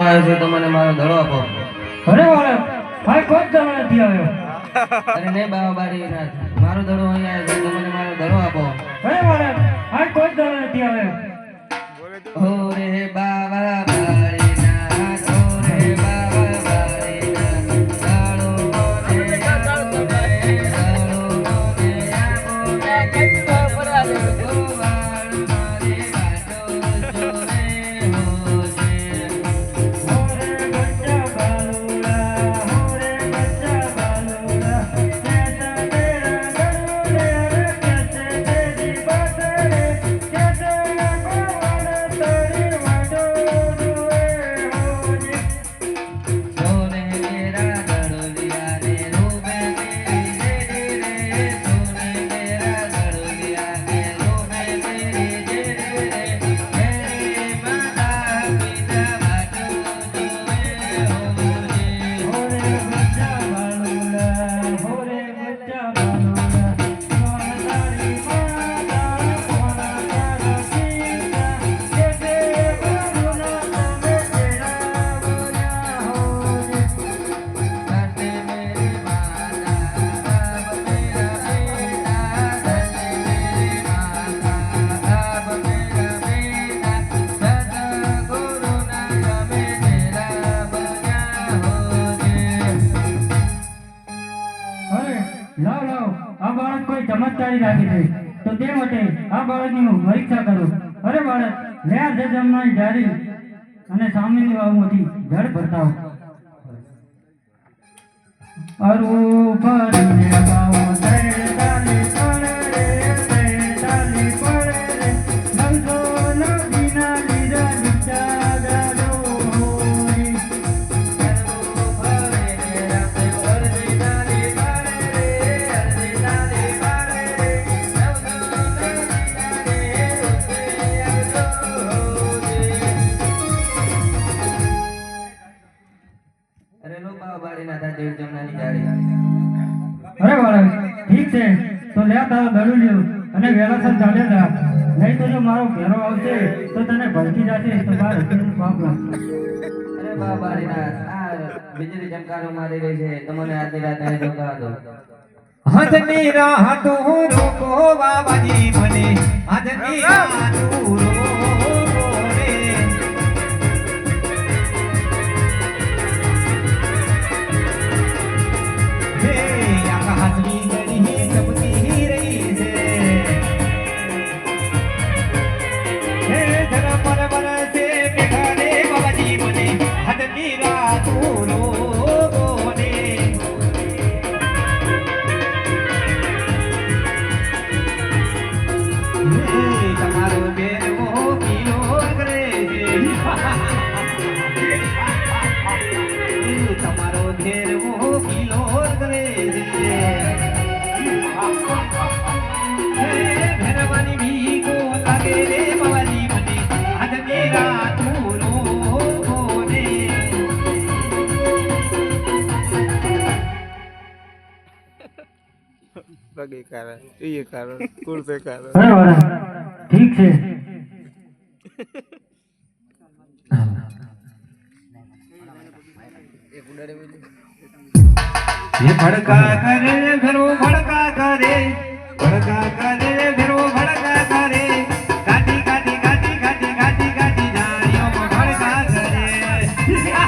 આવ્યો છે તો મને મારો દડો આપો. અરે વાળા ભાઈ કોઈ જ દડો નથી આવ્યો. અરે નહીં બાવા બારી નાથ, મારો દડો અહીંયા આવ્યો છે તો મને મારો દડો આપો. અરે વાળા ભાઈ કોઈ જ દડો નથી આવ્યો. ઓ રે બાવા બારી નાથ, ઓ રે બાવા બારી નાથ, દડો મને આપો રે, દડો મને આપો રે, કેટલો પરાલે ગોવાળ મારી વાટો જોરે હોજે. લાવ લાવ આ બાળક કોઈ ચમત્કારી રાખી છે તો તે માટે આ બાળકની હું પરીક્ષા કરું. અરે બાળક લે આ જમવાની જારી અને સામેની વાવમાંથી જળ ભરતાવ. અરુ ભરને બાવ તાલી પડે રે, તાલી પડે રે, નવસો નદીના લીધા દીચા ગાડોરી. અરે બાળક ઠીક છે તો લે તારો દડું લ્યો અને વેલાસર ચાલે જા, નહીં તો જો મારો ઘેરો આવશે તો તને ભડકી જશે તો બાર હત્યાનું પાપ લાગશે. અરે બાબારી નાથ, આ વીજળી ચમકારો મારી રહી છે, તમને આધી રાત અહીં રોકા દો. હાથની રાહતો રોકો બાબાજી મને, હાથની રાહતો રોકો રે. હે આકાશની ઘડી ચમકી રહી છે, હે ધરા પર બરસે મેઘા રે બાબાજી મને, હાથની રાહતો રોકો રે. તમારો બેનો પીલો કરે છે, તમારો ઘેરવો પીલો કરે છે. ઘરવાની ભીગો લાગે રે બાબાજી મને, આજની રાત રોકો રે. बगे कारण ये कारण कुर्ते कारण અરે વાળા ઠીક છે. ये भड़का करे घरो भड़का करे, भड़का करे घरो भड़का करे, गाड़ी गाड़ी गाड़ी गाड़ी गाड़ी गाड़ी जानियों में भड़का करे.